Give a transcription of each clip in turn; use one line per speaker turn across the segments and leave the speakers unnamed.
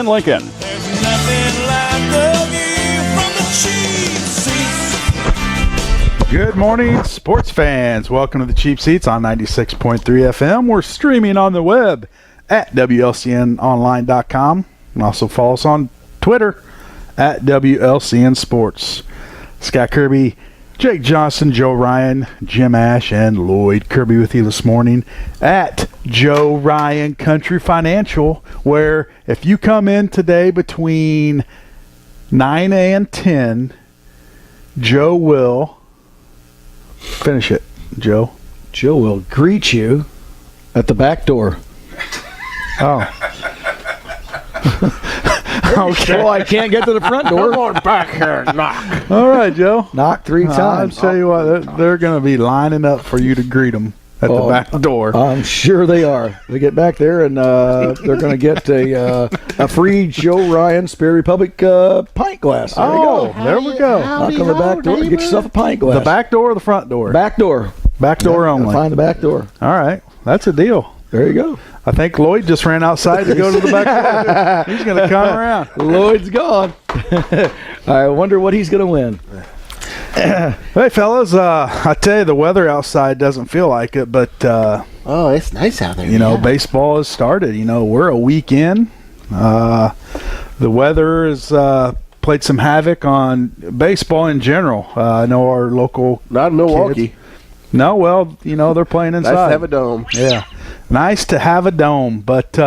in Lincoln.
There's nothing like the view from the cheap seats.
Good morning, sports fans. Welcome to the Cheap Seats on 96.3 FM. We're streaming on the web at WLCNonline.com. And also follow us on Twitter at WLCN Sports. Scott Kirby, Jake Johnston, Joe Ryan, Jim Ash, and Lloyd Kirby with you this morning at Joe Ryan Country Financial, where if you come in today between 9 and 10, Joe will finish it. Joe
will greet you at the back door.
Oh. Okay.
Well, I can't get to the front door.
Come on back here and knock.
All right, Joe.
Knock 3 times.
I'll tell you what, they're going to be lining up for you to greet them at the back door.
I'm sure they are. They get back there, and they're going to get a free Joe Ryan Spirit Republic pint glass. There you go.
There we go.
Knock on the back door and get yourself a pint glass.
The back door or the front door?
Back door.
Back door only.
Find the back door.
All right. That's a deal.
There you go.
I think Lloyd just ran outside to go to the back door. He's going to come around.
Lloyd's gone. I wonder what he's going to win.
Hey, fellas, I tell you, the weather outside doesn't feel like it, but,
Oh, it's nice out there.
you know, baseball has started. You know, we're a week in. The weather has played some havoc on baseball in general. I know our local
Not in Milwaukee.
kids. No, well, you know, they're playing inside.
Nice to have a dome.
Yeah. Nice to have a dome, but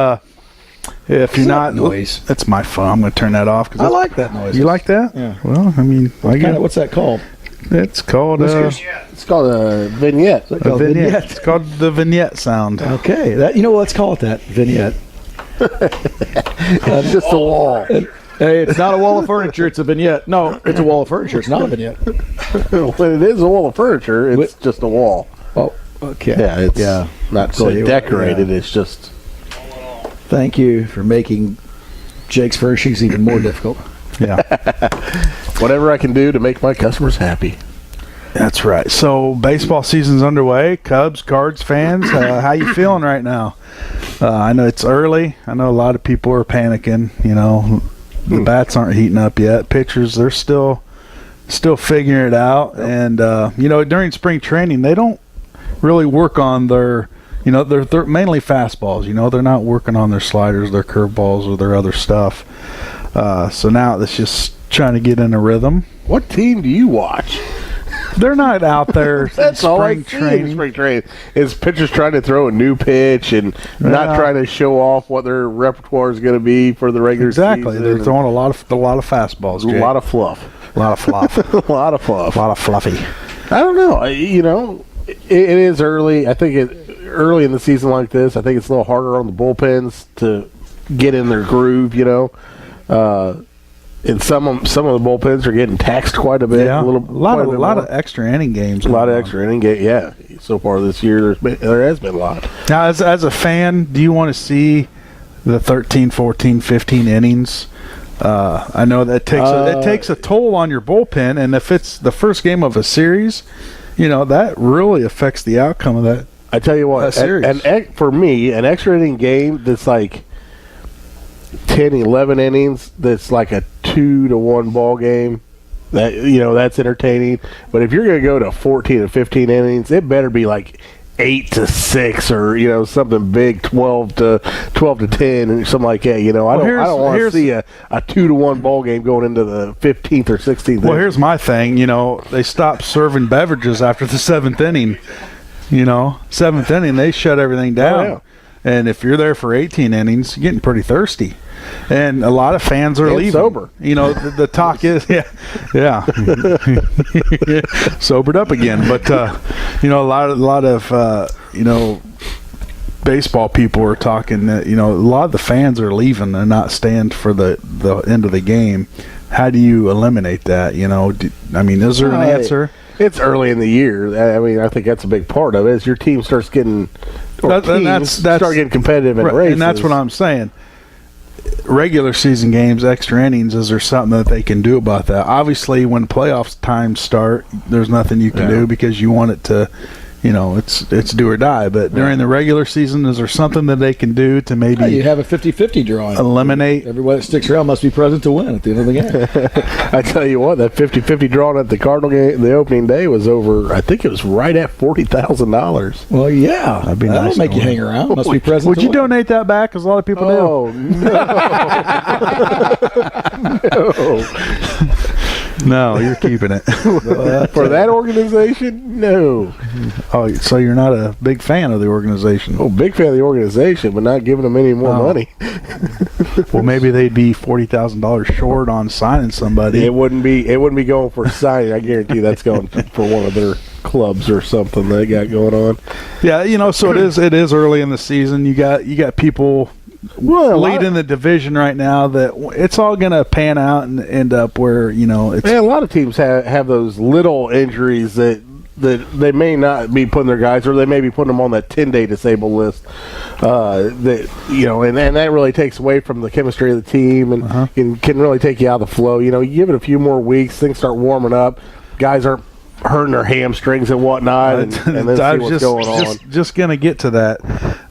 if you're not
noise?
That's my phone. I'm going to turn that off.
I like that noise.
You like that?
Yeah.
Well, I mean,
What's that called?
it's called
It's called a vignette.
a vignette. It's called the vignette sound.
Okay, let's call it that vignette.
It's just a wall.
Hey, it's not a wall of furniture; it's a vignette. No, it's a wall of furniture. It's not a vignette.
When it is a wall of furniture, it's just a wall.
Oh, okay.
Yeah, it's not really
So
decorated.
yeah.
It's just.
Thank you for making Jake's furnishings even more difficult.
Yeah,
Whatever I can do to make my customers happy.
that's right. So baseball season's underway. Cubs, Cards fans, how you feeling right now? I know it's early. I know a lot of people are panicking. You know, the bats aren't heating up yet. Pitchers, they're still figuring it out. And you know, during spring training, they don't really work on their. You know, they're mainly fastballs. You know, they're not working on their sliders, their curveballs, or their other stuff. So now it's just trying to get in a rhythm.
What team do you watch?
They're not out there.
That's all I see in spring training. Is pitchers trying to throw a new pitch and not trying to show off what their repertoire is going to be for the regular season.
Exactly. They're throwing a lot of fastballs. Jake.
A lot of fluff.
A lot of fluff.
A lot of fluff.
A lot of fluffy.
I don't know. You know, it is early. I think early in the season like this, I think it's a little harder on the bullpens to get in their groove, you know. And some of the bullpens are getting taxed quite a bit.
Yeah.
A
lot of extra inning games.
A lot of extra inning game. Yeah. So far this year, there has been a lot.
Now, as a fan, do you want to see the 13, 14, 15 innings? I know that it takes a toll on your bullpen, and if it's the first game of a series, you know, that really affects the outcome of that.
I tell you what, for me, an extra inning game that's like 10, 11 innings, that's like a 2-1 ball game, that, you know, that's entertaining. But if you're going to go to 14 or 15 innings, it better be like 8-6 or, you know, something big, 12 to 10 and something like that. You know, I don't want to see a 2-1 ball game going into the 15th or 16th.
Well, here's my thing. You know, they stopped serving beverages after the 7th inning. You know, 7th inning, they shut everything down.
Oh, yeah.
And if you're there for 18 innings, you're getting pretty thirsty. And a lot of fans are leaving.
Sober.
You know, the talk is, yeah. Sobered up again. But, you know, a lot of you know, baseball people are talking that, you know, a lot of the fans are leaving and not staying for the end of the game. How do you eliminate that? You know, I mean, is there an answer?
It's early in the year. I mean, I think that's a big part of it. As your team starts getting, start getting competitive in races,
and that's what I'm saying. Regular season games, extra innings. Is there something that they can do about that? Obviously, when playoffs times start, there's nothing you can do because you want it to it's do or die. But during the regular season, is there something that they can do to maybe
you have a 50-50 drawing?
Eliminate
everybody that sticks around must be present to win at the end of the game.
I tell you what, that 50-50 drawing at the Cardinal game, the opening day, was over. I think it was right at $40,000.
Well, yeah, that'd be nice. Make you hang around. Must be present.
Would you donate that back? Because a lot of people do.
Oh no.
No, you're keeping it.
For that organization, no.
Oh, so you're not a big fan of the organization?
Oh, big fan of the organization, but not giving them any more money.
Well, maybe they'd be $40,000 short on signing somebody.
It wouldn't be going for signing. I guarantee that's going for one of their clubs or something they got going on.
Yeah, so it is early in the season. You got people leading the division right now that it's all going to pan out and end up where it's.
Yeah, a lot of teams have those little injuries that they may not be putting their guys, or they may be putting them on that 10-day disabled list. And that really takes away from the chemistry of the team and can really take you out of the flow. You give it a few more weeks, things start warming up, guys aren't hurting their hamstrings and whatnot, and then see what's going on.
Just going to get to that.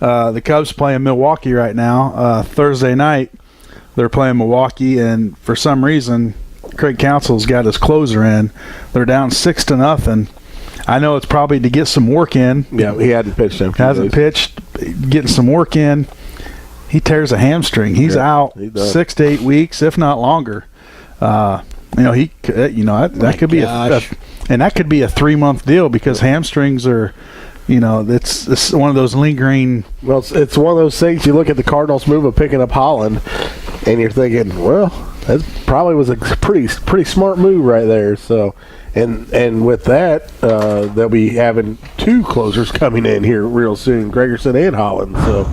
The Cubs playing Milwaukee right now. Thursday night, they're playing Milwaukee, and for some reason, Craig Counsell's got his closer in. They're down 6-0. I know it's probably to get some work in.
Yeah, he hadn't pitched him.
Hasn't pitched, getting some work in. He tears a hamstring. He's out 6 to 8 weeks, if not longer. That could be and that could be a 3-month deal because hamstrings are, it's one of those lingering.
Well, it's one of those things. You look at the Cardinals' move of picking up Holland, and you're thinking, well, that probably was a pretty smart move right there. So, and with that, they'll be having 2 closers coming in here real soon, Gregerson and Holland. So,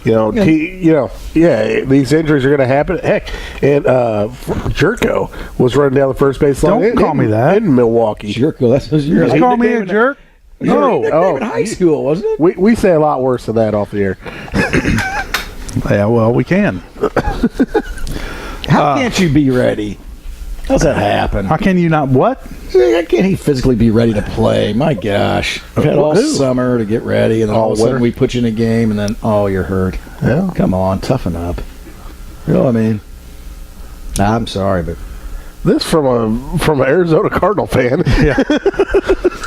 these injuries are going to happen. Heck, and Jerko was running down the first base line.
Don't call me that.
In Milwaukee.
Jerko, that's what you're.
You call me a jerk?
No, in high school, wasn't it?
We say a lot worse than that off the air.
Yeah, well, we can.
How can't you be ready? How's that happen?
How can you not? What?
How can't he physically be ready to play? My gosh. We've had all summer to get ready, and then all of a sudden we put you in a game, and then, you're hurt.
Yeah.
Come on, toughen up. You know what I mean? I'm sorry, but...
This from an Arizona Cardinal fan.
Yeah.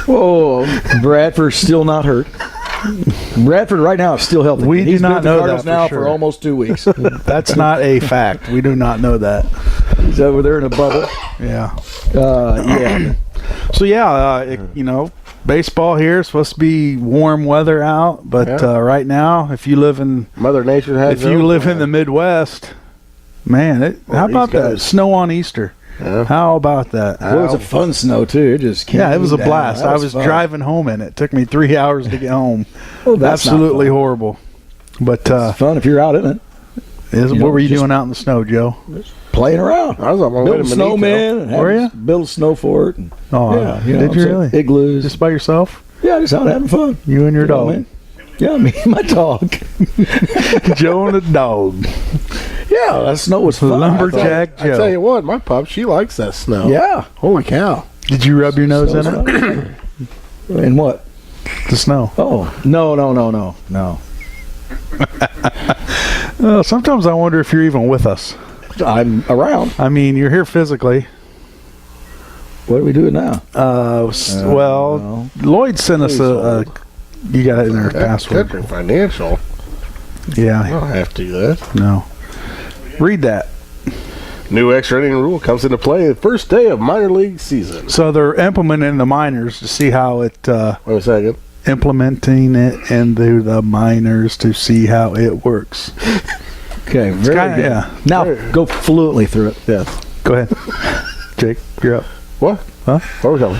Oh, Bradford's still not hurt. Bradford right now is still healthy.
We do not know that
now for almost 2 weeks.
That's not a fact. We do not know that.
He's over there in a bubble.
Yeah.
Yeah.
So baseball here is supposed to be warm weather out, but right now, if you live in
Mother Nature has.
If you live in the Midwest, man, how about that snow on Easter?
Yeah.
How about that?
It was a fun snow too. It just came
it was a blast.
I
was driving home in it. It took me 3 hours to get home.
That's
absolutely horrible. But
it's fun if you're out in it.
What were you doing out in the snow, Joe?
Playing around.
I was on my way to Manito.
Snowman.
Were you?
Build a snow fort. And,
did you really?
Igloos.
Just by yourself?
Yeah, just out having fun.
You and your dog?
Yeah, me and my dog.
Joe and the dog.
Yeah, that snow was fun.
Lumberjack Joe.
I tell you what, my pup, she likes that snow.
Yeah.
Holy cow.
Did you rub your nose in it?
In what?
The snow.
Oh, no.
Sometimes I wonder if you're even with us.
I'm around.
I mean, you're here physically.
What are we doing now?
No. Lloyd sent us a you got it in there, password.
Country Financial.
Yeah.
I don't have to do that.
No. Read that.
New extra inning rule comes into play the first day of minor league season.
So they're implementing the minors to see how it.
Wait a second.
Implementing it into the minors to see how it works.
Okay, very good.
Yeah.
Now go fluently through it.
Yes.
Go ahead, Jake. You're up.
What?
Huh?
What are we talking?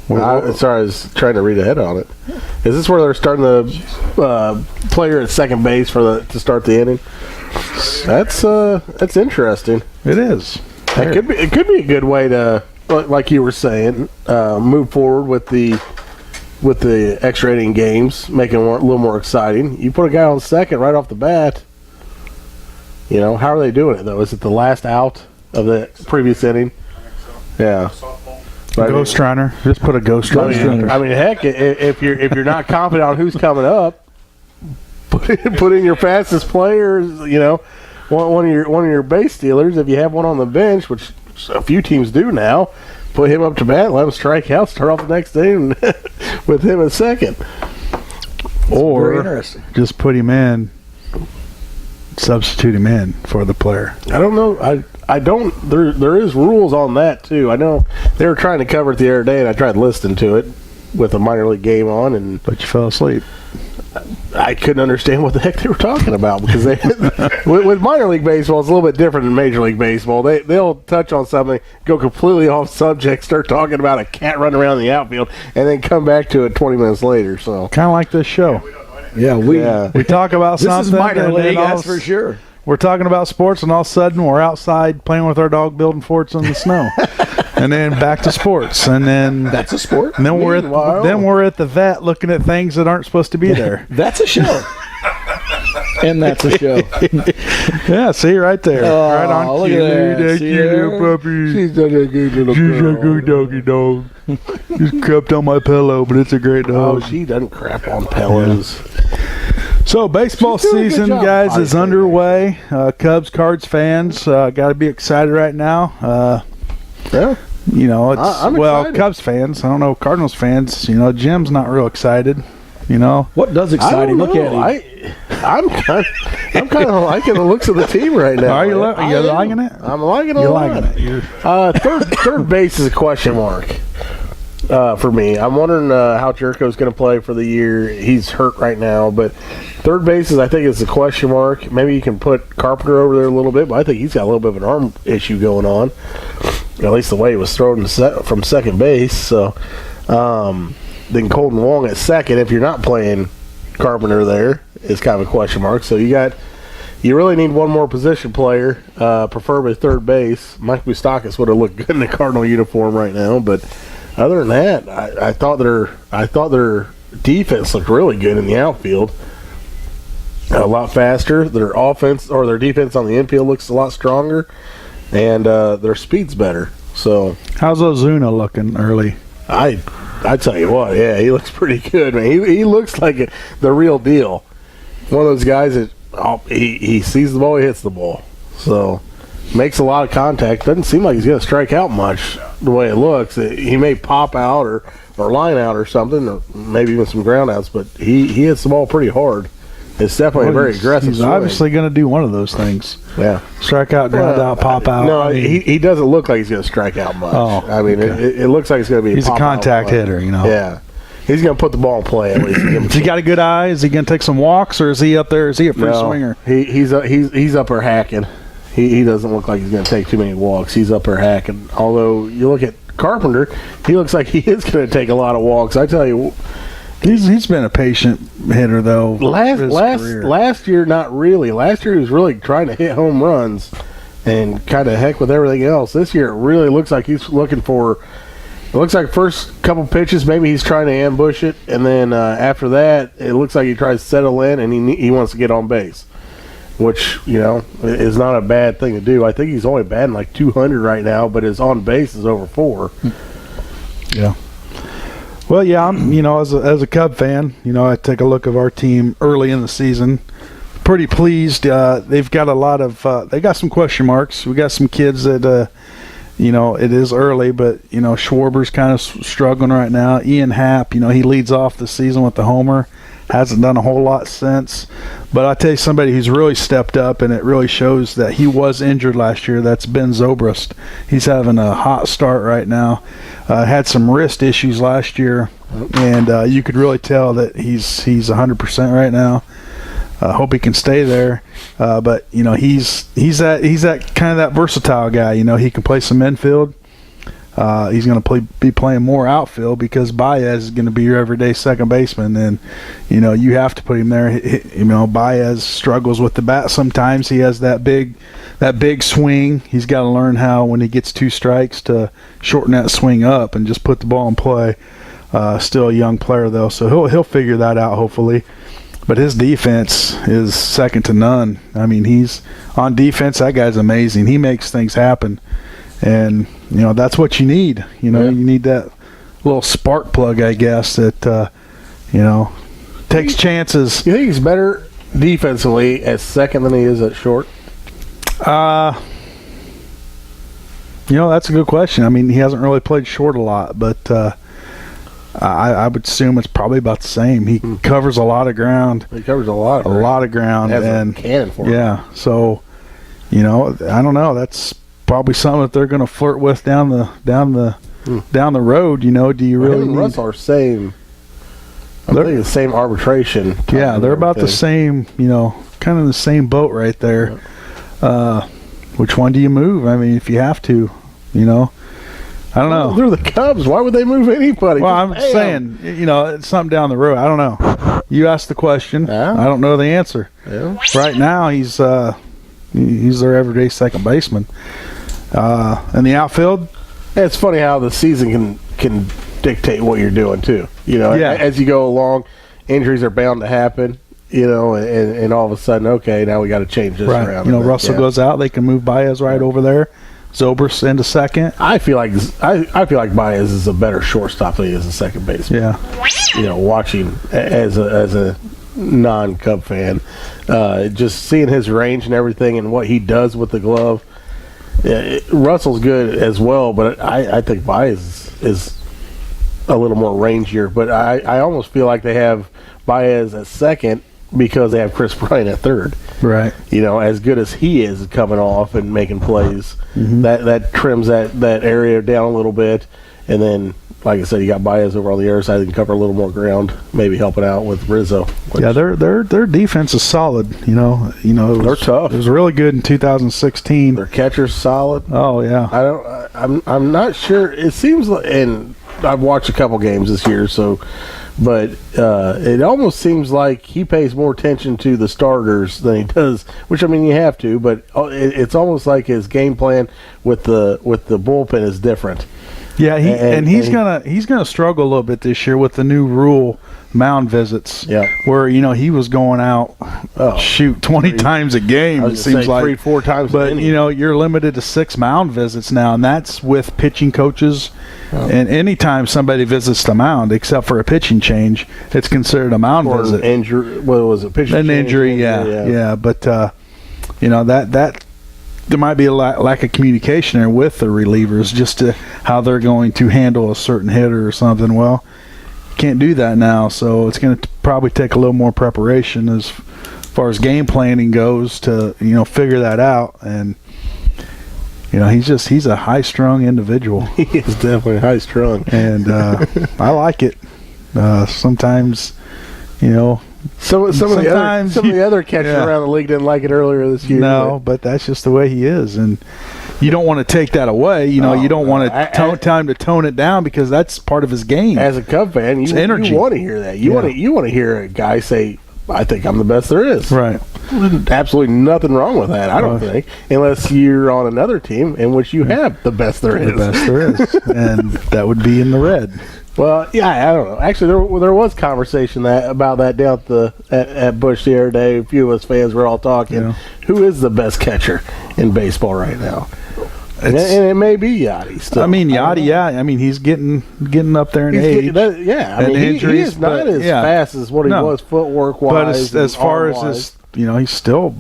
Sorry, I was trying to read ahead on it. Is this where they're starting the player at second base to start the inning? That's interesting.
It is.
It could be a good way to, like you were saying, move forward with the extra inning games, making it a little more exciting. You put a guy on second right off the bat. How are they doing it though? Is it the last out of the previous inning? Yeah.
Ghost runner. Just put a ghost runner.
I mean, heck, if you're not confident on who's coming up, put in your fastest players. You know, one of your base stealers. If you have one on the bench, which a few teams do now, put him up to bat, let him strike out, start off the next day with him at second.
Or just put him in, substitute him in for the player.
I don't know. I don't. There is rules on that too. I know they were trying to cover it the other day, and I tried listening to it with a minor league game on,
but you fell asleep.
I couldn't understand what the heck they were talking about because with minor league baseball, it's a little bit different than Major League Baseball. They'll touch on something, go completely off subject, start talking about a cat running around the outfield, and then come back to it 20 minutes later. So
kind of like this show.
Yeah, we
talk about
this
something.
This is minor league, that's for sure.
We're talking about sports, and all of a sudden we're outside playing with our dog, building forts in the snow, and then back to sports, and then
that's a sport.
And then we're at the vet looking at things that aren't supposed to be there.
That's a show. And that's a show.
Yeah, see right there, right on.
Look at that
cute little puppy.
She's such a good little
She's a good doggy dog. Just crept on my pillow, but it's a great dog.
Oh, she doesn't crap on pillows.
So baseball season, guys, is underway. Cubs, Cards fans got to be excited right now.
Yeah.
You know, it's
I'm excited.
Cubs fans. I don't know, Cardinals fans. You know, Jim's not real excited. You know
what does excite him? Look at him.
I'm kind of liking the looks of the team right now.
Are you liking it?
I'm liking it. You're liking it. Third base is a question mark for me. I'm wondering how Jerko's going to play for the year. He's hurt right now, but third base is, I think, it's a question mark. Maybe you can put Carpenter over there a little bit, but I think he's got a little bit of an arm issue going on. At least the way he was thrown from second base. So. Then Colton Wong at second, if you're not playing Carpenter there, is kind of a question mark. So you really need one more position player, preferably third base. Mike Moustakas would have looked good in the Cardinal uniform right now, but other than that, I thought their defense looked really good in the outfield. A lot faster. Their offense or their defense on the infield looks a lot stronger, and their speed's better. So
how's Ozuna looking early?
I tell you what, yeah, he looks pretty good, man. He looks like the real deal. One of those guys that he sees the ball, he hits the ball. So makes a lot of contact. Doesn't seem like he's going to strike out much the way it looks. He may pop out or line out or something, or maybe even some ground outs, but he hits the ball pretty hard. It's definitely a very aggressive
He's
swing.
obviously going to do one of those things.
Yeah.
Strike out, ground out, pop out.
No, he doesn't look like he's going to strike out much.
Oh,
I mean,
okay.
it looks like he's going to be
He's a contact hitter, you know.
Yeah. He's going to put the ball in play at least.
Has he got a good eye? Is he going to take some walks, or is he up there? Is he a free swinger?
He's up there hacking. He doesn't look like he's going to take too many walks. He's up there hacking. Although you look at Carpenter, he looks like he is going to take a lot of walks. I tell you,
he's been a patient hitter though.
Last year, not really. Last year he was really trying to hit home runs and kind of heck with everything else. This year it really looks like he's looking for. It looks like first couple pitches, maybe he's trying to ambush it, and then after that, it looks like he tries to settle in and he wants to get on base, which, you know, is not a bad thing to do. I think he's only batting like 200 right now, but his on base is over 4.
Yeah. Well, yeah, I'm, you know, as a Cub fan, you know, I take a look at our team early in the season. Pretty pleased. They've got a lot of they got some question marks. We got some kids that you know, it is early, but, you know, Schwarber's kind of struggling right now. Ian Happ, you know, he leads off the season with the homer. Hasn't done a whole lot since. But I tell you, somebody who's really stepped up, and it really shows that he was injured last year, that's Ben Zobrist. He's having a hot start right now. Had some wrist issues last year, and you could really tell that he's 100% right now. Hope he can stay there, but you know he's that kind of that versatile guy. You know, he can play some infield. He's going to be playing more outfield because Baez is going to be your everyday second baseman, and you know you have to put him there. You know, Baez struggles with the bat sometimes. He has that big swing. He's got to learn how, when he gets 2 strikes, to shorten that swing up and just put the ball in play. Still a young player though, so he'll figure that out hopefully. But his defense is second to none. I mean, he's on defense. That guy's amazing. He makes things happen. And, that's what you need. You need that little spark plug, I guess, that, takes chances.
You think he's better defensively at second than he is at short?
That's a good question. I mean, he hasn't really played short a lot, but I would assume it's probably about the same. He covers a lot of ground.
He covers a lot of ground.
Has
a cannon for him.
Yeah, so I don't know. That's probably something that they're going to flirt with down the road. Do you really need?
Russell are same. I think the same arbitration.
Yeah, they're about the same. Kind of the same boat right there. Yeah. Which one do you move? I mean, if you have to, I don't know.
They're the Cubs. Why would they move anybody?
Well, I'm saying, it's something down the road. I don't know. You asked the question.
Yeah.
I don't know the answer.
Yeah.
Right now, he's their everyday second baseman. In the outfield,
it's funny how the season can dictate what you're doing too. As you go along, injuries are bound to happen. And all of a sudden, okay, now we got to change this around.
Russell goes out, they can move Baez right over there. Zobrist into second.
I feel like Baez is a better shortstop than he is a second baseman.
Yeah.
Watching as a non-Cub fan, just seeing his range and everything and what he does with the glove. Russell's good as well, but I think Baez is a little more rangier. But I almost feel like they have Baez at second because they have Chris Bryant at third.
Right.
As good as he is coming off and making plays, that trims that area down a little bit. And then, like I said, you got Baez over on the other side that can cover a little more ground, maybe helping out with Rizzo.
Yeah, their defense is solid.
They're tough.
It was really good in 2016.
Their catcher's solid.
Oh yeah.
I'm not sure. It seems like, and I've watched a couple games this year, but it almost seems like he pays more attention to the starters than he does, which, I mean, you have to, but it's almost like his game plan with the bullpen is different.
Yeah, he's gonna struggle a little bit this year with the new rule, mound visits.
Yeah,
where he was going out 20 times a game. It seems like
3-4 times.
But you're limited to 6 mound visits now, and that's with pitching coaches. Oh. And anytime somebody visits the mound, except for a pitching change, it's considered a mound visit.
An injury. What was it? Pitching
an
change?
Injury. Yeah. But that. There might be a lack of communication there with the relievers, just to how they're going to handle a certain hitter or something. Well, you can't do that now, so it's going to probably take a little more preparation as far as game planning goes to figure that out. And he's a high-strung individual.
He is definitely high-strung,
and I like it. Sometimes,
Some of the other catchers around the league didn't like it earlier this year.
No, but that's just the way he is, and you don't want to take that away. You don't want to time to tone it down, because that's part of his game.
As a Cub fan, you want to hear that. You want to hear a guy say, "I think I'm the best there is."
Right.
There's absolutely nothing wrong with that. I don't think, unless you're on another team in which you have the best there is.
The best there is, and that would be in the red.
Well, yeah, I don't know. Actually, there was conversation about that down at Busch the other day. A few of us fans were all talking. Yeah. Who is the best catcher in baseball right now? And it may be Yachty still.
I mean, Yachty, I mean, he's getting up there in age.
I mean, he is not as fast as what he was footwork-wise.
But as far as his, he's still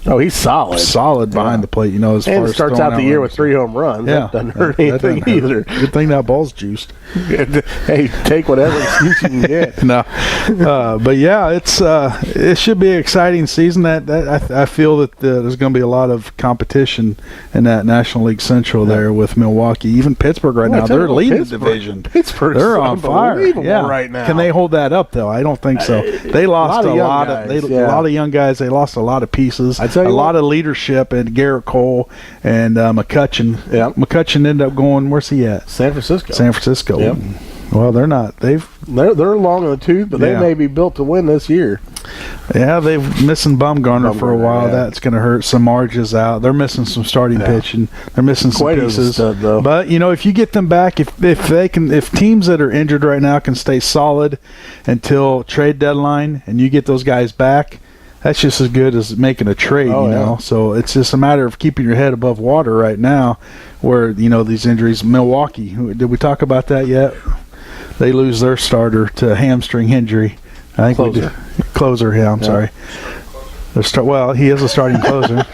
he's solid
behind the plate. As far as
starts out the year with 3 home runs. Yeah, that doesn't hurt anything either.
Good thing that ball's juiced.
Hey, take whatever excuse you can get.
No, but yeah, it should be an exciting season. That I feel that there's going to be a lot of competition in that National League Central there with Milwaukee, even Pittsburgh right now. They're leading the division.
They're on fire right now.
Can they hold that up though? I don't think so. They lost a lot of young guys. They lost a lot of pieces. A lot of leadership, and Garrett Cole and McCutcheon. Yeah, McCutcheon ended up going. Where's he at?
San Francisco.
Yep. Well, they're not. They're
long in the tooth, but they may be built to win this year.
Yeah, they're missing Bumgarner for a while. Yeah. That's going to hurt. Some Marge's out. They're missing some starting pitching. They're missing some pieces.
Stud, though.
But if you get them back, if teams that are injured right now can stay solid until trade deadline, and you get those guys back, that's just as good as making a trade,
Oh,
you know.
yeah.
So it's just a matter of keeping your head above water right now, where these injuries. Milwaukee, did we talk about that yet? They lose their starter to hamstring injury. I think
Closer.
we did. Closer, yeah. I'm sorry. He is a starting closer.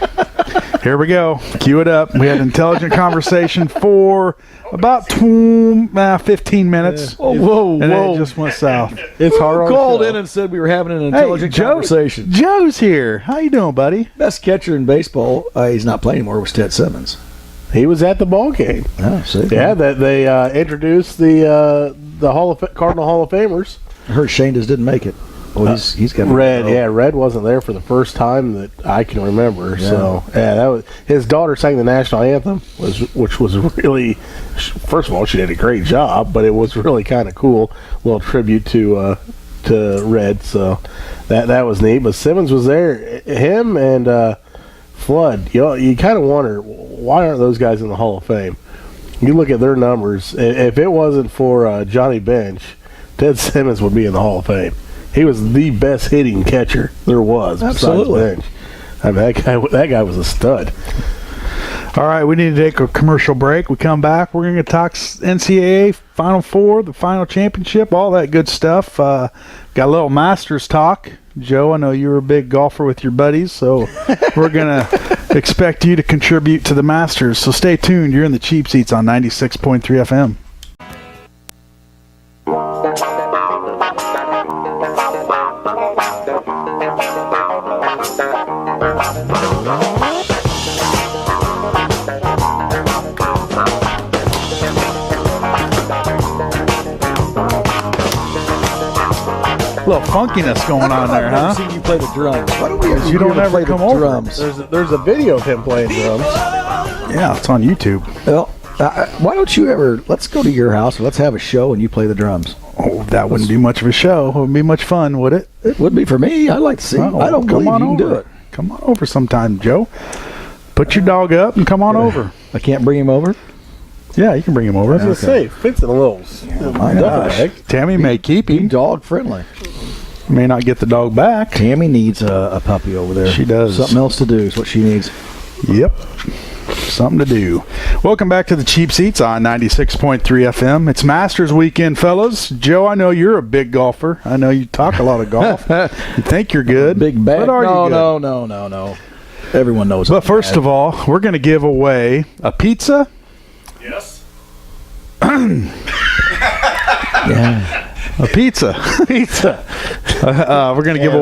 Here we go. Cue it up. We had an intelligent conversation for about 15 minutes.
Oh, whoa,
And
whoa.
it just went south.
It's hard.
Who called in and said we were having an intelligent conversation?
Joe's here. How you doing, buddy?
Best catcher in baseball, he's not playing anymore, was Ted Simmons.
He was at the ball game.
Oh, see?
Yeah, that they introduced the Cardinal Hall of Famers.
I heard Shane just didn't make it. Well, he's got
Red. Yeah, Red wasn't there for the first time that I can remember.
Yeah.
So that was his daughter sang the national anthem, which was really. First of all, she did a great job, but it was really kind of cool. Little tribute to Red. So that was neat. But Simmons was there. Him and Flood. You kind of wonder why aren't those guys in the Hall of Fame? You look at their numbers. If it wasn't for Johnny Bench, Ted Simmons would be in the Hall of Fame. He was the best hitting catcher there was.
Absolutely.
Besides Bench. I mean, that guy was a stud.
All right, we need to take a commercial break. We come back. We're going to talk NCAA Final Four, the final championship, all that good stuff. Got a little Masters talk. Joe, I know you're a big golfer with your buddies, so we're going to expect you to contribute to the Masters. So stay tuned. You're in the Cheap Seats on 96.3 FM. A little funkiness going on there,
I've
huh?
never seen you play the drums. Why don't we
You don't ever
play
come
the
over.
drums?
There's a video of him playing drums.
Yeah, it's on YouTube.
Well, why don't you ever? Let's go to your house. Or let's have a show and you play the drums.
Oh, that wouldn't be much of a show. It wouldn't be much fun, would it?
It would be for me. I'd like to see.
Oh,
I don't
come
believe
on
you can do
over.
it.
Come on over sometime, Joe. Put your dog up and come on over.
I can't bring him over.
Yeah, you can bring him over.
I was gonna say, fits in a little.
My gosh.
bag.
Tammy may keep
Be
him.
dog friendly.
May not get the dog back.
Tammy needs a puppy over there.
She does.
Something else to do is what she needs.
Yep. Something to do. Welcome back to the Cheap Seats on 96.3 FM. It's Masters weekend, fellas. Joe, I know you're a big golfer. I know you talk a lot of golf. You think you're good.
Big bag.
But are you good?
No. Everyone knows.
But first of all, we're going to give away a pizza.
Yes.
Yeah.
A pizza. We're going to give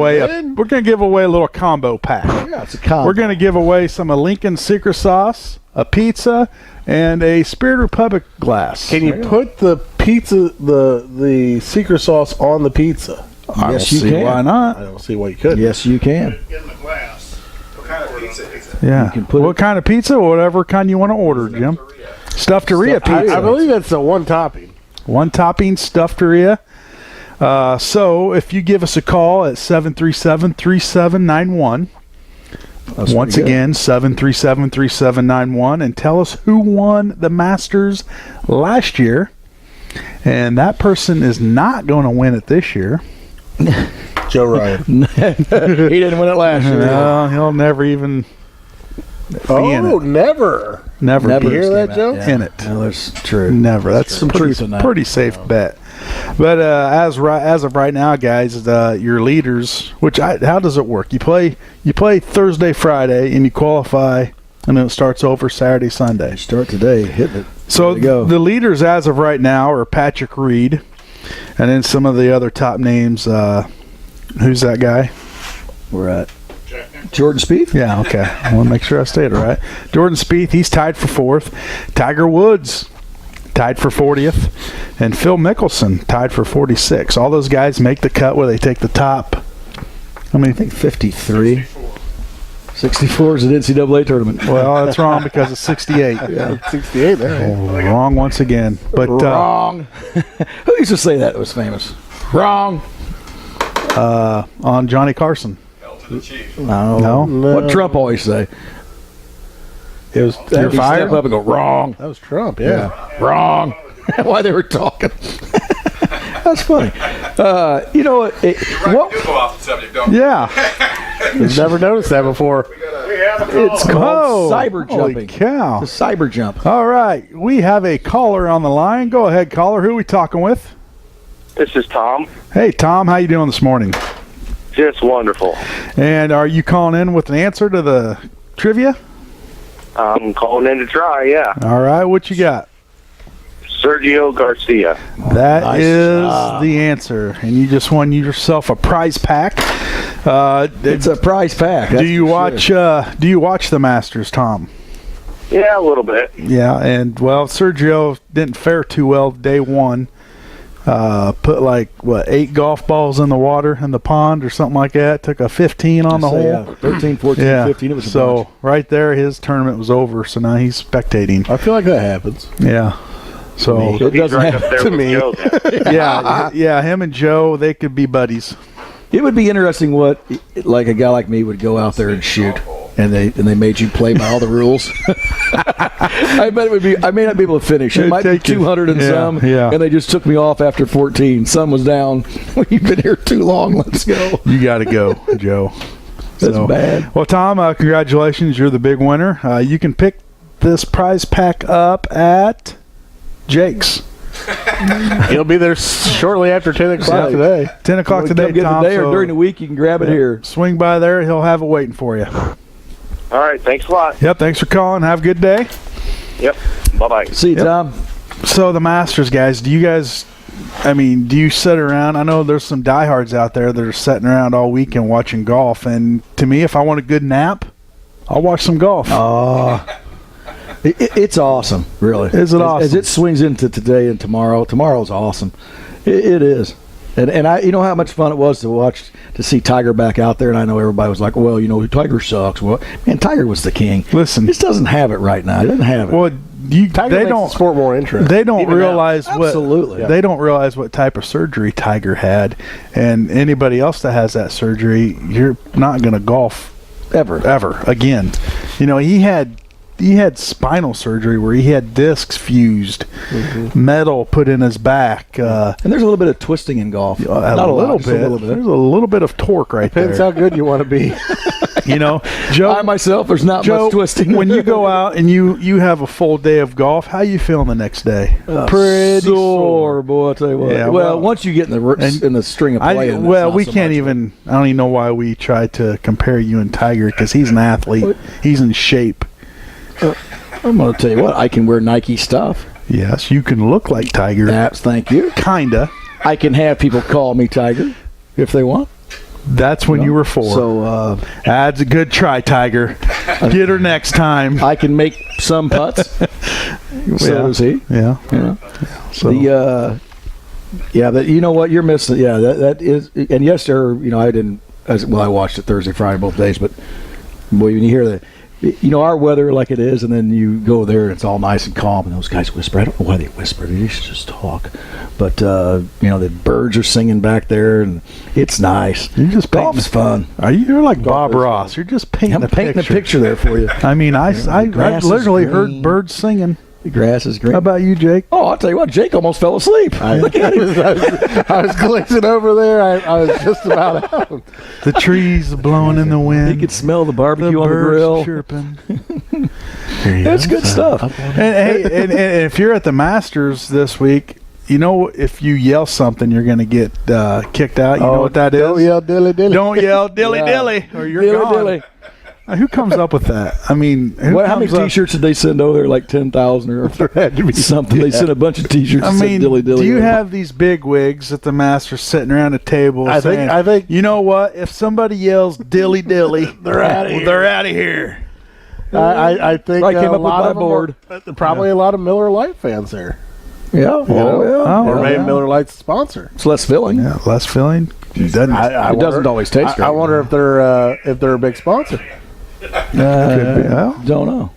away a little combo pack.
Yeah, it's a combo.
We're going to give away some of Lincoln's secret sauce, a pizza, and a Spirit Republic glass.
Can you put the pizza, the secret sauce on the pizza?
I
Yes,
don't
you
see
can.
why
I
not.
don't see why you couldn't.
Yes, you can.
Get in the glass. What kind of pizza is it?
Yeah.
You can put
what
it-
kind of pizza? Whatever kind you want to order, Jim. Stuffed-a-ria pizza.
I believe it's a one topping.
One topping stuffed-a-ria. So if you give us a call at 737-3791,
That's
once
pretty good.
again, 737-3791, and tell us who won the Masters last year. And that person is not going to win it this year.
Joe Ryan.
he didn't win it last year.
No, he'll never even be in it.
Never.
Never
Never
be
hear that,
came out,
Joe?
yeah.
in it.
No, that's true.
Never. That's
Some
pretty,
truth in that.
pretty safe bet. But as of right now, guys, your leaders. How does it work? You play Thursday, Friday, and you qualify, and then it starts over Saturday, Sunday.
Start today, hitting it.
So
There we go.
the leaders as of right now are Patrick Reed, and then some of the other top names. Who's that guy?
We're at Jordan Spieth.
Yeah, okay. I want to make sure I stayed it right. Jordan Spieth, he's tied for 4th. Tiger Woods, tied for 40th. And Phil Mickelson, tied for 46. All those guys make the cut where they take the top.
I think 53. 64 is an NCAA tournament.
Well, that's wrong because it's 68.
Yeah, 68 there.
Wrong once again. But
Wrong. Who used to say that was famous? Wrong.
on Johnny Carson.
No.
No?
What Trump always say?
It was
You're
He'd
fired?
Step up and go, wrong.
That was Trump, yeah.
Wrong. While they were talking. That's funny. You know, what?
Go off the subject, don't you?
Yeah.
I've never noticed that before.
It's called cyber
holy
jumping.
cow.
The cyber jump.
All right. We have a caller on the line. Go ahead, caller. Who are we talking with?
This is Tom.
Hey, Tom. How you doing this morning?
Just wonderful.
And are you calling in with an answer to the trivia?
I'm calling in to try, yeah.
All right. What you got?
Sergio Garcia.
That is the answer. And you just won yourself a prize pack.
It's a prize pack.
Do you watch the Masters, Tom?
Yeah, a little bit.
Yeah, and well, Sergio didn't fare too well day one. Put 8 golf balls in the water in the pond or something like that. Took a 15 on the hole.
Yeah, 13, 14, 15. It was a bunch.
Right there, his tournament was over. So now he's spectating.
I feel like that happens.
Yeah. So
it doesn't
right up
happen
there
to
with
me.
Joe then.
yeah, him and Joe, they could be buddies.
It would be interesting what a guy like me would go out there and shoot, and they made you play by all the rules. I bet it would be. I may not be able to finish. It might be 200 and some, and they just took me off after 14. Sun was down. You've been here too long. Let's go.
You got to go, Joe.
That's bad.
Well, Tom, congratulations. You're the big winner. You can pick this prize pack up at Jake's.
He'll be there shortly after 10 o'clock today.
10 o'clock today,
get
Tom.
today or during the week, you can grab it here.
Swing by there. He'll have it waiting for you.
All right, thanks a lot.
Yep, thanks for calling. Have a good day.
Yep, bye-bye.
See you, Tom.
So the Masters, guys, do you sit around? I know there's some diehards out there that are sitting around all weekend watching golf. And to me, if I want a good nap, I'll watch some golf.
It's awesome, really.
Is it awesome?
As it swings into today and tomorrow. Tomorrow's awesome. It is. And I, you know how much fun it was to see Tiger back out there. And I know everybody was like, well, Tiger sucks. Well, man, Tiger was the king.
Listen,
this doesn't have it right now. It doesn't have it.
Well,
Tiger makes the sport more interesting.
They don't realize
They
don't realize what type of surgery Tiger had, and anybody else that has that surgery, you're not going to golf ever again. He had spinal surgery where he had discs fused, metal put in his back.
And there's a little bit of twisting in golf.
Not a little bit. There's a little bit of torque right there.
Depends how good you want to be.
Joe.
I myself, there's not much twisting.
When you go out and you have a full day of golf, how you feeling the next day?
Pretty sore, boy. I'll tell you what.
Yeah,
well, once you get in the string of play,
we can't even. I don't even know why we tried to compare you and Tiger because he's an athlete. He's in shape.
I'm going to tell you what. I can wear Nike stuff.
Yes, you can look like Tiger.
Thank you.
Kinda.
I can have people call me Tiger if they want.
That's when you were 4.
So
that's a good try, Tiger. Get her next time.
I can make some putts. So does he.
Yeah. So
you know what you're missing. Yeah, that is. And yesterday, I didn't. I watched it Thursday, Friday, both days. But boy, when you hear that. Our weather like it is, and then you go there and it's all nice and calm, and those guys whisper. I don't know why they whisper. They should just talk. But, the birds are singing back there, and it's nice. Golf's fun.
You're like Bob Ross. You're just painting
a picture there for you.
I mean, I literally heard birds singing.
The grass is green.
How about you, Jake?
Oh, I'll tell you what, Jake almost fell asleep.
I was glancing over there. I was just about out.
The trees blowing in the wind.
You could smell the barbecue on the grill.
Chirping.
That's good stuff.
And if you're at the Masters this week, if you yell something, you're going to get kicked out. You know what that is?
Don't yell dilly dilly.
Don't yell dilly dilly, or you're
dilly
gone.
Dilly.
Who comes up with that? I mean,
how many T-shirts did they send over there? Like 10,000 or there had to be something. Yeah. They sent a bunch of T-shirts.
I mean,
dilly, dilly,
do you have these big wigs at the Masters sitting around a table? I think. You know what? If somebody yells dilly dilly,
they're out of here.
They're out of here.
I think
I came up with my board.
Probably a lot of Miller Lite fans there.
Yeah.
Or maybe Miller Lite's sponsor.
It's less filling.
Yeah, less filling. It
doesn't always taste great.
I wonder if they're a big sponsor.
Don't
know.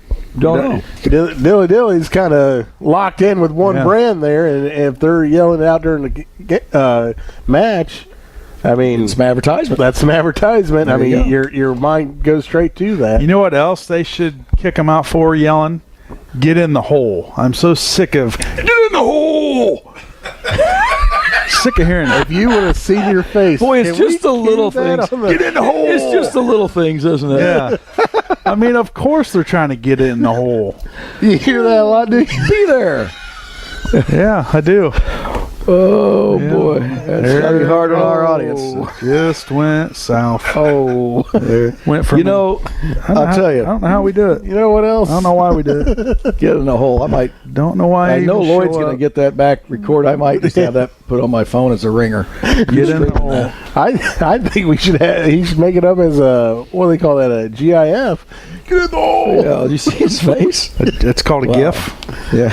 Dilly Dilly's kind of locked in with one brand there, and if they're yelling out during the match, I mean,
some advertisement.
That's some advertisement.
There you go.
Your mind goes straight to that.
You know what else they should kick them out for yelling? Get in the hole. I'm so sick of get in the hole. Sick of hearing it.
If you would have seen your face.
Boy, it's
can
just
we
the little
cue that
things.
on the-
Get in the hole. It's just the little things, isn't it?
Yeah. I mean, of course they're trying to get it in the hole.
You hear that a lot, dude?
Be there.
Yeah, I do.
Oh,
Yeah.
boy. That's gotta be hard on our audience.
Just went south.
Oh.
Went from.
You know, I'll tell
I
you.
don't know how we do it.
You know what else?
I don't know why we do it.
Get in the hole. I might.
Don't know why.
I know
even
Lloyd's
show
going to
up.
get that back record. I might just have that put on my phone as a ringer.
Get in the hole.
I think we should have. He should make it up as a, what do they call that? A GIF. Get in the hole.
Yeah, did you see his face?
It's called a
Wow.
GIF,
Yeah.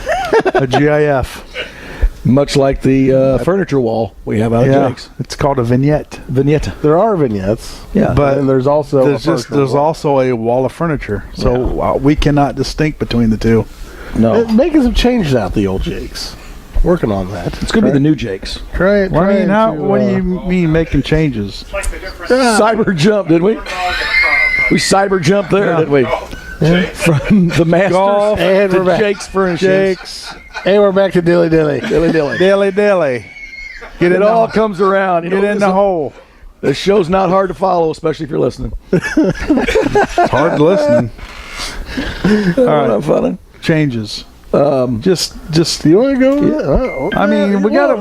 a GIF.
Much like the furniture wall we have out of
Yeah,
Jake's.
it's called a vignette.
Vignette.
There are vignettes.
Yeah.
But
And there's also
there's also a wall of furniture, so we cannot distinct between the two.
No.
Making some changes out the old Jakes. Working on that.
It's going to be the new Jake's.
Try it.
What do you mean making changes?
Cyber jump, didn't we? We cyber jumped there, didn't we? From the Masters
Golf
and
to
we're back.
Jake's Furnishings.
Jakes,
And we're back to Dilly Dilly.
Dilly dilly.
dilly dilly. Get
It
in
all
the,
comes around. You
get
know,
in the hole.
This show's not hard to follow, especially if you're listening.
It's hard listening. All right,
Not funny.
changes. Just
Do you want to go? with it?
I mean, we got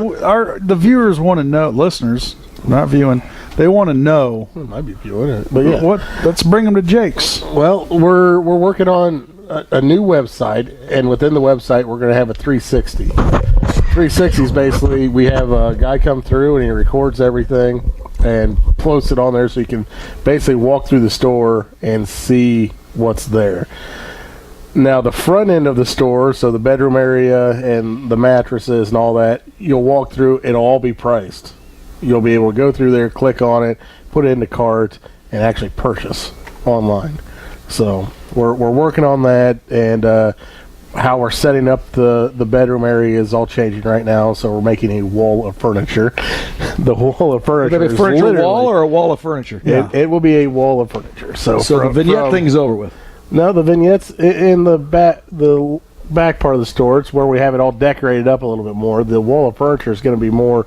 the viewers want to know. Listeners, not viewing. They want to know
Might be viewing it, but yeah.
what. Let's bring them to Jake's.
Well, we're working on a new website, and within the website, we're going to have a 360. 360 is basically we have a guy come through and he records everything and posts it on there, so you can basically walk through the store and see what's there. Now, the front end of the store, so the bedroom area and the mattresses and all that, you'll walk through. It'll all be priced. You'll be able to go through there, click on it, put it in the cart, and actually purchase online. So we're working on that, and how we're setting up the bedroom area is all changing right now. So we're making a wall of furniture. The wall of furniture
Maybe a
is
furniture
literally-
wall or a wall of furniture?
It will be a wall of furniture. So
So the vignette thing's over with.
No, the vignettes in the back part of the store. It's where we have it all decorated up a little bit more. The wall of furniture is going to be more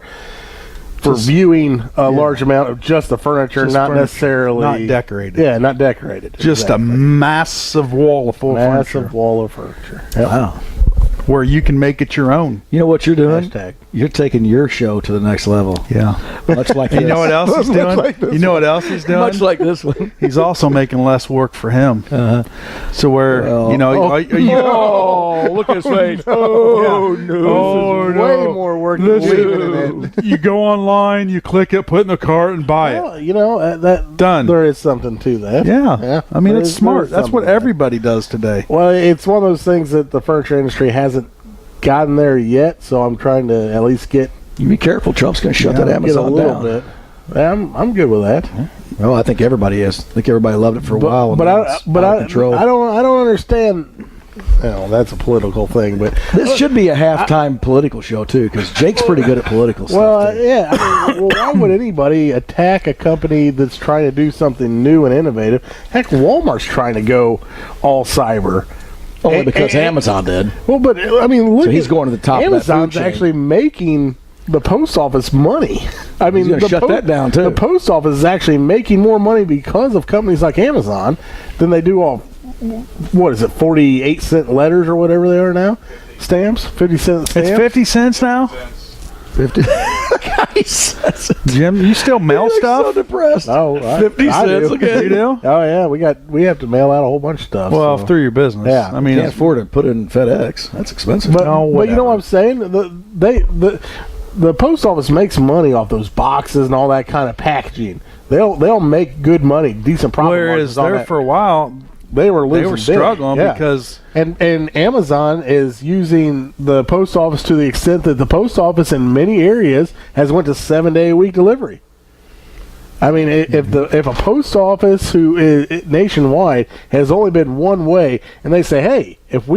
for viewing a large amount of just the furniture,
Just
not
furniture,
necessarily
not decorated.
Yeah, not decorated.
Just a massive wall of full
massive
furniture
wall of furniture. Yep.
Wow.
where you can make it your own.
You know what you're doing?
Hashtag.
You're taking your show to the next level.
Yeah.
Much like
You know what
this.
else he's doing?
like this
You know what else he's doing?
Much like this one.
He's also making less work for him.
Uh-huh.
So where
Well,
you know, are you,
Oh, look at his face. Oh, no.
Oh,
This is
no.
way more work than leaving it in.
you go online, you click it, put it in the cart, and buy it.
Well, you know, that
Done.
there is something to that.
Yeah. I mean,
There
it's
is-
smart.
there is
That's what
something to that.
everybody does today.
Well, it's one of those things that the furniture industry hasn't gotten there yet, so I'm trying to at least get
You be careful. Trump's going to shut that
get a
Amazon
little
down.
bit. I'm good with that.
Well, I think everybody is. I think everybody loved it for a while.
But
and
I
it's out of control.
don't understand. Well, that's a political thing, but
This should be a halftime political show too, because Jake's pretty good at political stuff.
well,
too.
yeah. I mean, well, why would anybody attack a company that's trying to do something new and innovative? Heck, Walmart's trying to go all cyber.
Only because Amazon did.
Well, but I mean, look.
So he's
at-
going to the top of that food
Amazon's
chain.
actually making the post office money. I mean,
He's gonna
the
shut that down, too.
The post office is actually making more money because of companies like Amazon than they do off. What is it? 48-cent letters or whatever they are now. Stamps, 50-cent stamps.
It's 50 cents now?
50. Guys,
Jim, you still mail
so
stuff?
depressed.
Oh,
50
I
cents.
do.
Okay.
You do?
Oh yeah, we have to mail out a whole bunch of stuff.
Well,
so.
through your business.
Yeah.
I mean,
Can't
it's,
afford to put it in FedEx. That's expensive.
But,
No,
but you know
whatever.
what I'm saying? The post office makes money off those boxes and all that kind of packaging. They'll make good money, decent profit
whereas
margins on
there
that.
for a while,
They were losing
they were
big.
struggling
Yeah.
because
and Amazon is using the post office to the extent that the post office in many areas has went to 7-day-a-week delivery. I mean, if a post office who is nationwide has only been one way, and they say, hey, if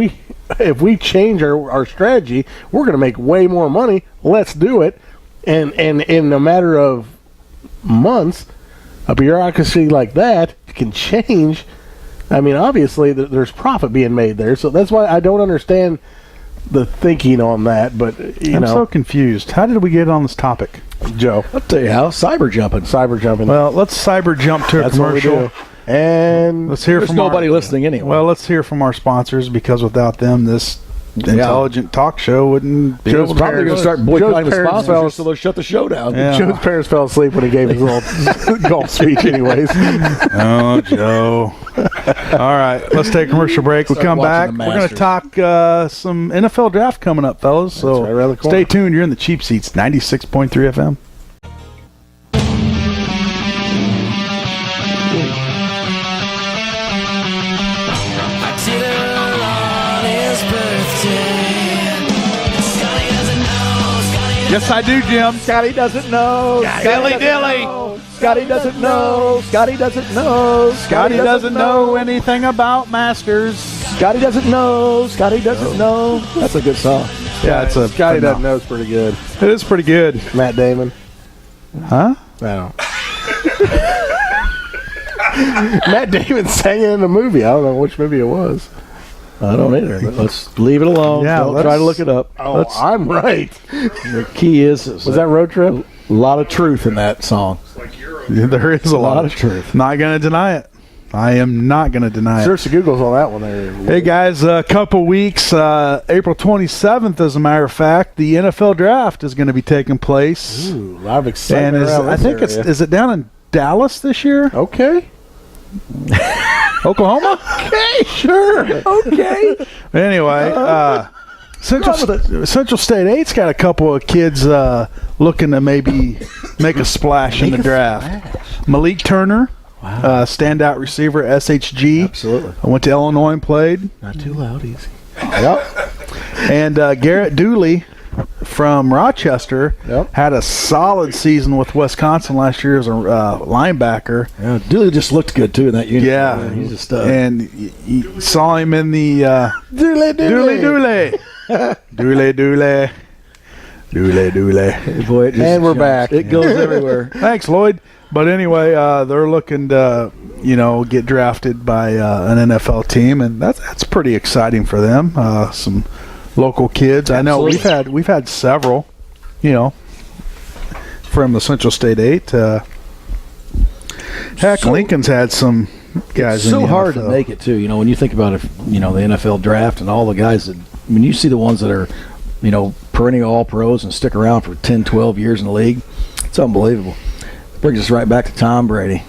we change our strategy, we're going to make way more money. Let's do it, and in a matter of months, a bureaucracy like that can change. I mean, obviously, there's profit being made there, so that's why I don't understand the thinking on that, but
I'm so confused. How did we get on this topic?
Joe,
I'll tell you how. Cyber jumping.
Well, let's cyber jump to a
that's what we
commercial.
do. And
Let's hear
There's
from
nobody
our,
listening anyway.
Well, let's hear from our sponsors, because without them, this intelligent talk show wouldn't be
Joe's
able to
probably going to start boycotting the
parents
sponsors
fell-
just so they'll shut the show down.
Yeah.
Joe's parents fell asleep when he gave his little golf speech anyways.
Oh, Joe. All right, let's take a commercial break. We'll
Start
come back.
watching the
We're going to talk some NFL draft coming up, fellas. So
right around the corner.
stay tuned. You're in the Cheap Seats, 96.3 FM.
I cheated on his birthday. Scotty doesn't know. Scotty
Yes, I do, Jim.
Scotty doesn't know.
Dilly dilly.
Scotty doesn't know. Scotty doesn't know.
Scotty doesn't know anything about Masters.
Scotty doesn't know. Scotty doesn't know. That's a good song.
Yeah, it's a
Scotty doesn't know it's pretty good.
It is pretty good.
Matt Damon.
Huh?
I don't. Matt Damon sang it in a movie. I don't know which movie it was.
I don't either. But let's leave it alone.
Yeah,
Don't try to look it up.
Oh, I'm right.
The key is
Was that Road Trip?
a lot of truth in that song.
Yeah, there is a lot
of truth.
Not going to deny it. I am not going to deny it.
Search the Googles on that one there.
Hey guys, a couple weeks, April 27th, as a matter of fact, the NFL draft is going to be taking place.
Ooh, a lot of excitement
And
around
I
this
think
area.
is it down in Dallas this year?
Okay.
Oklahoma?
Okay, sure.
Okay. Anyway, Central State 8's got a couple of kids looking to maybe make a splash in the draft. Malik Turner, standout receiver, SHG.
Absolutely.
I went to Illinois and played.
Not too loud, easy.
Yep. And Garrett Dooley from Rochester had a solid season with Wisconsin last year as a linebacker.
Yeah, Dooley just looked good too in that uniform.
Yeah,
He's a stud.
and you saw him in the
Dooley.
Dooley Dooley Dooley Dooley.
Boy, it just
And we're
jumps.
back.
It goes everywhere.
Thanks, Lloyd. But anyway, they're looking to get drafted by an NFL team, and that's pretty exciting for them. Some local kids. I know we've had several, from the Central State 8. Heck, Lincoln's had some guys.
It's so
in the
hard
NFL.
to make it too. When you think about it, the NFL draft and all the guys that you see the ones that are, perennial all pros and stick around for 10, 12 years in the league. It's unbelievable. Brings us right back to Tom Brady.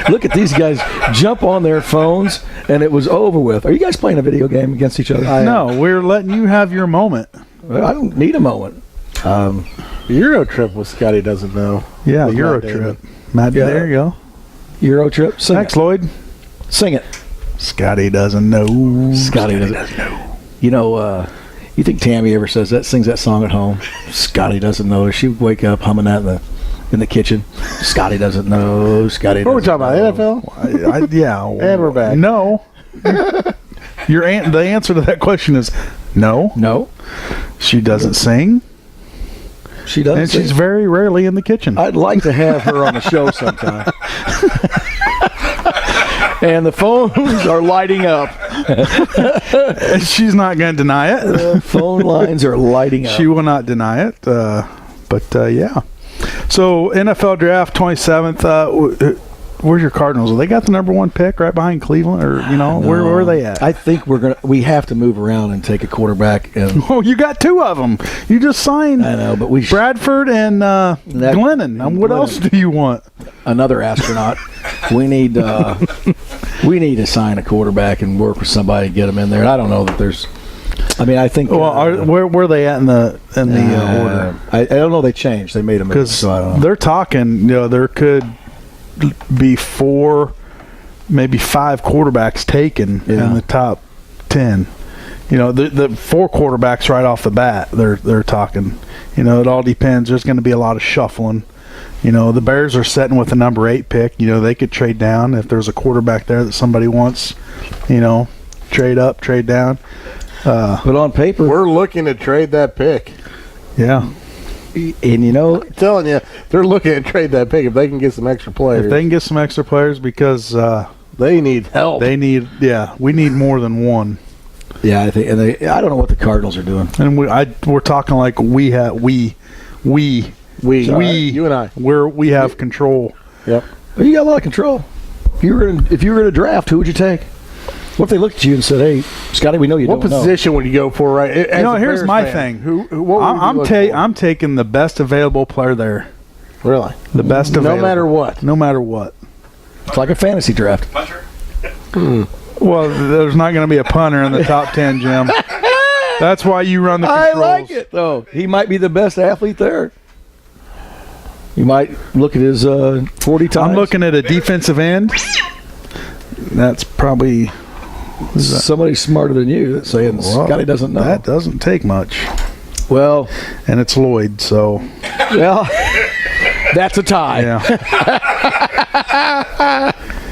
Look at these guys jump on their phones, and it was over with. Are you guys playing a video game against each other?
No, we're letting you have your moment.
I don't need a moment.
Euro Trip with Scotty doesn't know.
Yeah,
With
Euro
Matt Damon.
trip. Matt,
Yeah.
there you go.
Euro trip. Sing
Thanks,
it.
Lloyd.
Sing it.
Scotty doesn't know.
Scotty doesn't know. You think Tammy ever sings that song at home? Scotty doesn't know. She would wake up humming that in the kitchen. Scotty doesn't know. Scotty
What are we
doesn't
talking about?
know.
NFL?
Yeah.
And we're back.
No. The answer to that question is no.
No,
She doesn't sing,
she doesn't.
and she's very rarely in the kitchen.
I'd like to have her on the show sometime. And the phones are lighting up.
She's not going to deny it.
The phone lines are lighting up.
She will not deny it. Yeah. So NFL draft 27th. Where's your Cardinals? They got the number 1 pick right behind Cleveland, or where are they at?
I think we have to move around and take a quarterback. And
Oh, you got 2 of them. You just signed
I know, but we
Bradford and Glennon. What else do you want?
another astronaut. we need to sign a quarterback and work with somebody to get him in there. And I don't know that there's. I mean, I think.
Well, where are they at in the order?
I don't know. They changed. They made a move.
Because
So I don't know.
they're talking. There could be 4, maybe 5 quarterbacks taken in the top 10. The 4 quarterbacks right off the bat. They're talking. It all depends. There's going to be a lot of shuffling. The Bears are sitting with the number 8 pick. They could trade down if there's a quarterback there that somebody wants. Trade up, trade down.
But on paper,
We're looking to trade that pick.
Yeah.
and
I'm telling you, they're looking to trade that pick if they can get some extra players.
If they can get some extra players, because
they need help.
we need more than one.
Yeah, I think, and I don't know what the Cardinals are doing.
And we're talking like you
and I.
we have control.
Yep.
Well, you got a lot of control. If you were in a draft, who would you take? What if they looked at you and said, "Hey, Scotty, we know you
What
don't know."
position would you go for? Right.
Here's my thing. I'm taking the best available player there.
Really?
The best available.
No matter what.
No matter what.
It's like a fantasy draft.
Well, there's not going to be a punter in the top 10, Jim. That's why you run the controls.
I like it, though. He might be the best athlete there. You might look at his 40 times.
I'm looking at a defensive end. That's probably
somebody smarter than you that's saying Scotty doesn't know.
That doesn't take much.
Well,
and it's Lloyd, so.
Well, that's a tie.
Yeah.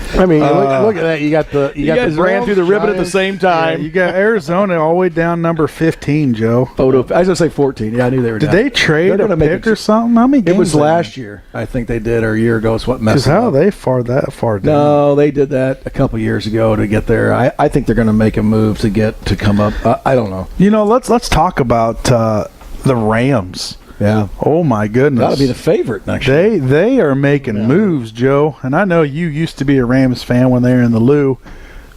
I mean, look at that. You got the
guys ran through the ribbon at the same time.
Yeah, you got Arizona all the way down number 15, Joe.
I was going to say 14. Yeah, I knew they were
Did
down.
they trade a pick or something? How many games
it was last year, I think they did, or a year ago. It's what messed
Because how they that far down?
No, they did that a couple years ago to get there. I think they're going to make a move to come up. I don't know.
Let's talk about the Rams.
Yeah.
Oh my goodness.
Got to be the favorite next year.
They are making moves, Joe. And I know you used to be a Rams fan when they were in the Lou.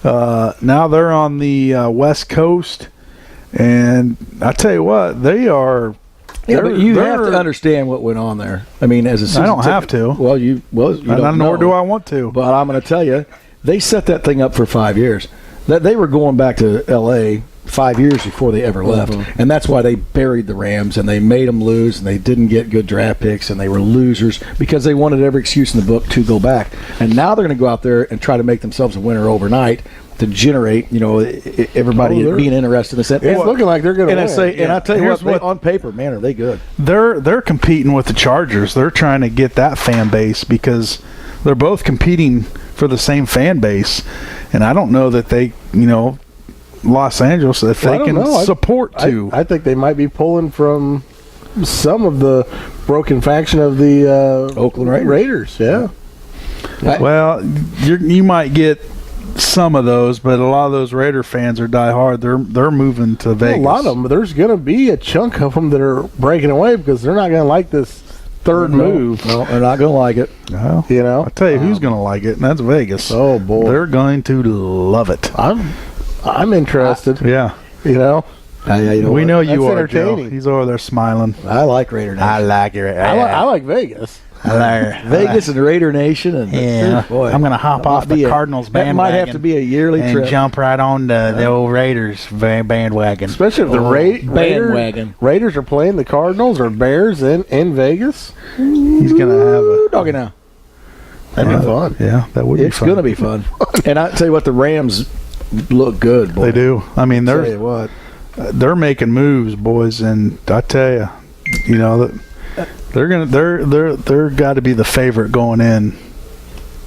Now they're on the West Coast, and I tell you what, they are.
Yeah, but you have to understand what went on there. I mean, as a season
I don't have to.
Well, you don't
nor
know.
do I want to.
But I'm going to tell you, they set that thing up for 5 years. That they were going back to L.A. 5 years before they ever left. And that's why they buried the Rams, and they made them lose, and they didn't get good draft picks, and they were losers because they wanted every excuse in the book to go back. And now they're going to go out there and try to make themselves a winner overnight to generate, everybody being interested in this.
It's looking like they're going to win.
And I tell you what, on paper, man, are they good.
They're competing with the Chargers. They're trying to get that fan base because they're both competing for the same fan base. And I don't know that they, Los Angeles, if they can support too.
I think they might be pulling from some of the broken faction of the
Oakland
Raiders. Yeah.
Well, you might get some of those, but a lot of those Raider fans are diehard. They're moving to Vegas.
A lot of them. But there's going to be a chunk of them that are breaking away because they're not going to like this third move.
No, they're not going to like it.
Well, I tell you who's going to like it, and that's Vegas.
Oh boy,
they're going to love it.
I'm interested.
Yeah.
We know you
are, Joe. He's over there smiling.
I like Raider Nation.
I like it.
I like Vegas.
Vegas and Raider Nation. And
boy, I'm going to hop off the Cardinals bandwagon.
That might have to be a yearly
and
trip.
Jump right on the old Raiders bandwagon.
Especially if the Raiders are playing the Cardinals or Bears in Vegas.
He's going to have a
doggy now.
That'd be fun.
Yeah, that would be fun.
It's going to be fun. And I tell you what, the Rams look good, boy.
They do. I mean, they're making moves, boys, and I tell you, they're got to be the favorite going in.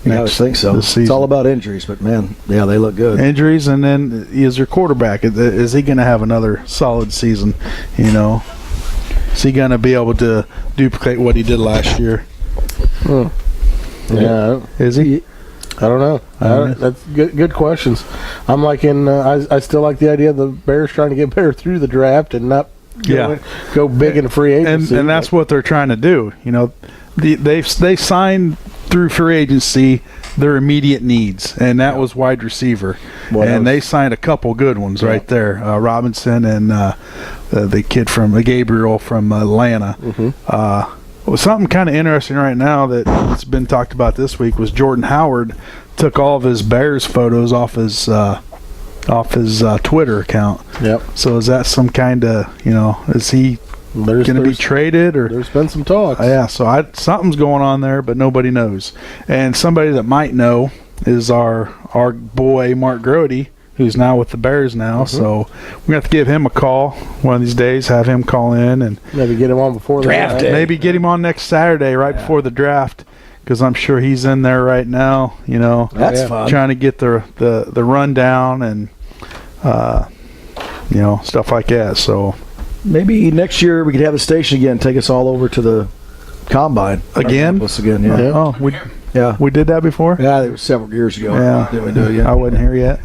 I would think so. It's all about injuries, but man, yeah, they look good.
Injuries, and then is your quarterback? Is he going to have another solid season? Is he going to be able to duplicate what he did last year?
Yeah,
is he?
I don't know. That's good questions. I'm liking. I still like the idea of the Bears trying to get better through the draft and not go big in free agency.
And that's what they're trying to do. They signed through free agency their immediate needs, and that was wide receiver. And they signed a couple good ones right there, Robinson and the kid from Gabriel from Atlanta. Something kind of interesting right now that's been talked about this week was Jordan Howard took all of his Bears photos off his Twitter account. Yep. So is that some kind of, is he going to be traded? Or
there's been some talks.
Yeah, so something's going on there, but nobody knows. And somebody that might know is our boy Mark Grody, who's now with the Bears now. So we're going to have to give him a call one of these days, have him call in. And
maybe get him on before the draft.
Maybe get him on next Saturday before the draft, because I'm sure he's in there right now,
That's fun.
Trying to get the rundown and, stuff like that. So
maybe next year we could have the station again, take us all over to the combine.
Again?
Yeah.
Oh,
Yeah.
We did that before?
Yeah, it was several years ago.
Yeah.
Didn't we do it yet?
I wasn't here yet.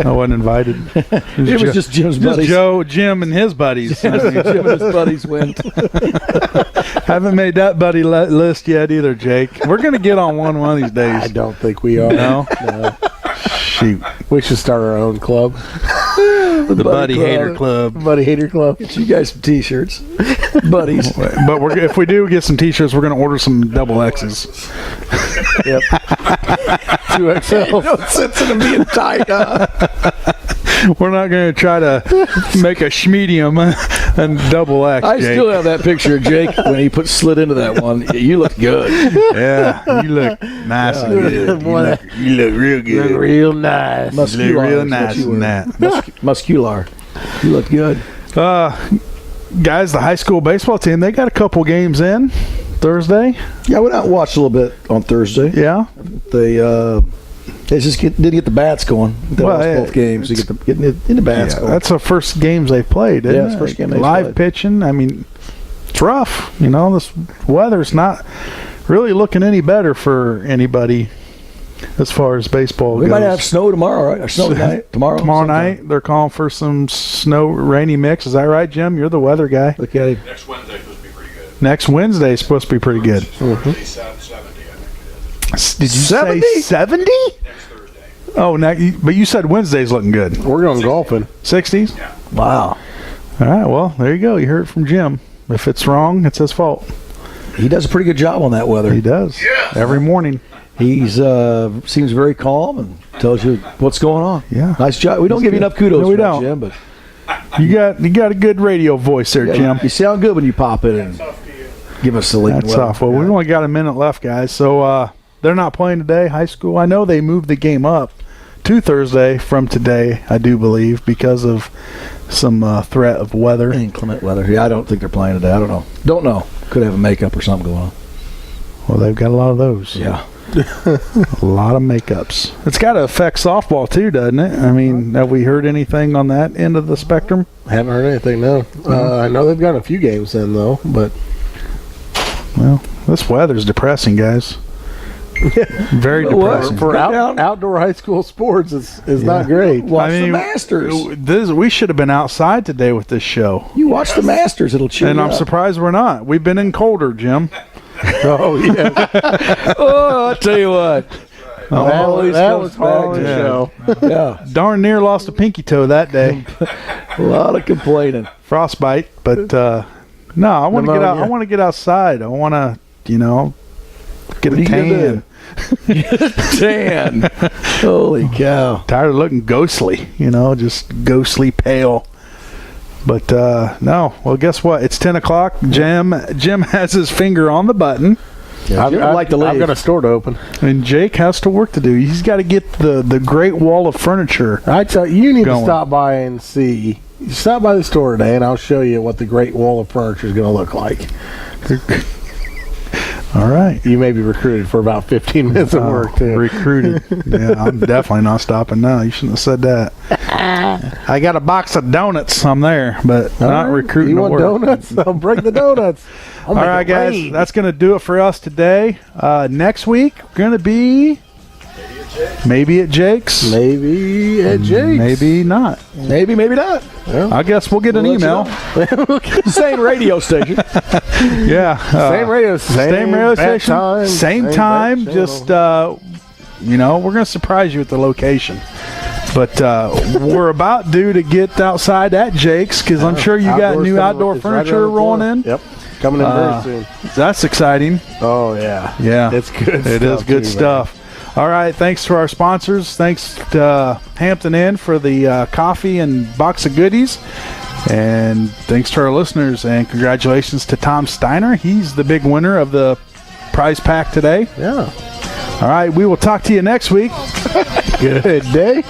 I wasn't invited.
It was just Jim's
Just
buddies.
Joe, Jim, and his buddies.
Jim and his buddies went.
Haven't made that buddy list yet either, Jake. We're going to get on one of these days.
I don't think we are.
No?
No.
Shoot.
We should start our own club.
The Buddy Hater Club.
Buddy Hater Club.
Get you guys some T-shirts. Buddies.
But if we do get some T-shirts, we're going to order some double X's.
Yep. 2XL.
No sense in them being tight, huh?
We're not going to try to make a schmedium and double X,
I
Jake.
still have that picture of Jake when he slid into that one. You look good.
Yeah, you look nice and good.
Boy,
You look real good.
look real nice.
You look
Muscular
real
is what
nice
you
in
were.
that.
Muscular. You look good.
Guys, the high school baseball team, they got a couple games in Thursday.
Yeah, I went out and watched a little bit on Thursday.
Yeah.
They just didn't get the bats going. They
Well,
lost both games. They getting the bats going.
That's the first games they played, isn't
Yeah, it's
it?
the first game they
Live
played.
pitching. I mean, it's rough. You know, this weather's not really looking any better for anybody as far as baseball
We
goes.
might have snow tomorrow, right? Or snow tonight. Tomorrow sometime.
Night, they're calling for some snow, rainy mix. Is that right, Jim? You're the weather guy.
Look at him.
Next Wednesday's supposed to be pretty good.
Next Wednesday is supposed to be pretty good.
70, I think it is.
Did you
70?
say 70?
Next Thursday.
Oh, but you said Wednesday's looking good.
We're going golfing.
60s?
Wow.
All right, well, there you go. You heard it from Jim. If it's wrong, it's his fault.
He does a pretty good job on that weather.
He does. Every morning.
He's seems very calm and tells you what's going on.
Yeah.
Nice job. We don't give you enough kudos
No, we
for that,
don't.
Jim, but
You got a good radio voice there, Jim.
you sound good when you pop in and give us the lead.
That's tough. Well, we've only got a minute left, guys. So they're not playing today, high school. I know they moved the game up to Thursday from today, I do believe, because of some threat of weather.
Inclement weather. Yeah, I don't think they're playing today. I don't know. Don't know. Could have a makeup or something going on.
Well, they've got a lot of those.
Yeah.
A lot of makeups. It's got to affect softball, too, doesn't it? I mean, have we heard anything on that end of the spectrum?
Haven't heard anything, no. I know they've got a few games in, though, but
Well, this weather's depressing, guys. Very depressing.
for outdoor high school sports is not great.
Watch the Masters.
We should have been outside today with this show.
You watch the Masters. It'll cheer
And
you
I'm
up.
surprised we're not. We've been in colder, Jim.
Oh, yeah.
Oh, I'll tell you what.
that was hard to
yeah.
show.
Yeah.
Darn near lost a pinky toe that day.
A lot of complaining.
Frostbite, but no, I want to get out.
Pneumonia.
I want to get outside. I want to, get
What
a
are you gonna
tan.
Dan. Holy cow.
Tired of looking ghostly, just ghostly pale. But no, well, guess what? It's 10 o'clock. Jim has his finger on the button,
Yeah, Jim would like to leave.
I've got a store to open.
and Jake has to work to do. He's got to get the Great Wall of Furniture.
I tell you, need
Going.
to stop by and see. You stop by the store today, and I'll show you what the Great Wall of Furniture is going to look like.
All right.
You may be recruited for about 15 minutes of work, too.
Recruited. Yeah, I'm definitely not stopping now. You shouldn't have said that. I got a box of donuts. I'm there, but not recruiting
You
to
want
work.
donuts? I'll break the donuts.
All right, guys, that's going to do it for us today. Next week, we're going to be maybe at Jake's.
Maybe at Jake's.
Maybe not.
Maybe, maybe not.
I guess we'll get an
We'll
email.
Same radio station.
Yeah.
Same radio station.
Same radio
bat
station.
time,
Same
bat
time.
channel.
Just, we're going to surprise you with the location. But we're about due to get outside at Jake's because I'm sure you got
Outdoor's
new
coming-
outdoor
it's right
furniture
around the
rolling
corner.
in.
Yep. Coming in very soon.
That's exciting.
Oh, yeah.
Yeah.
It's good
It is
stuff,
good
too,
stuff. All right. Thanks to our sponsors. Thanks to Hampton Inn for the coffee and box of goodies. And thanks to our listeners. And congratulations to Tom Steiner. He's the big winner of the prize pack today.
Yeah.
All right. We will talk to you next week.
Good day.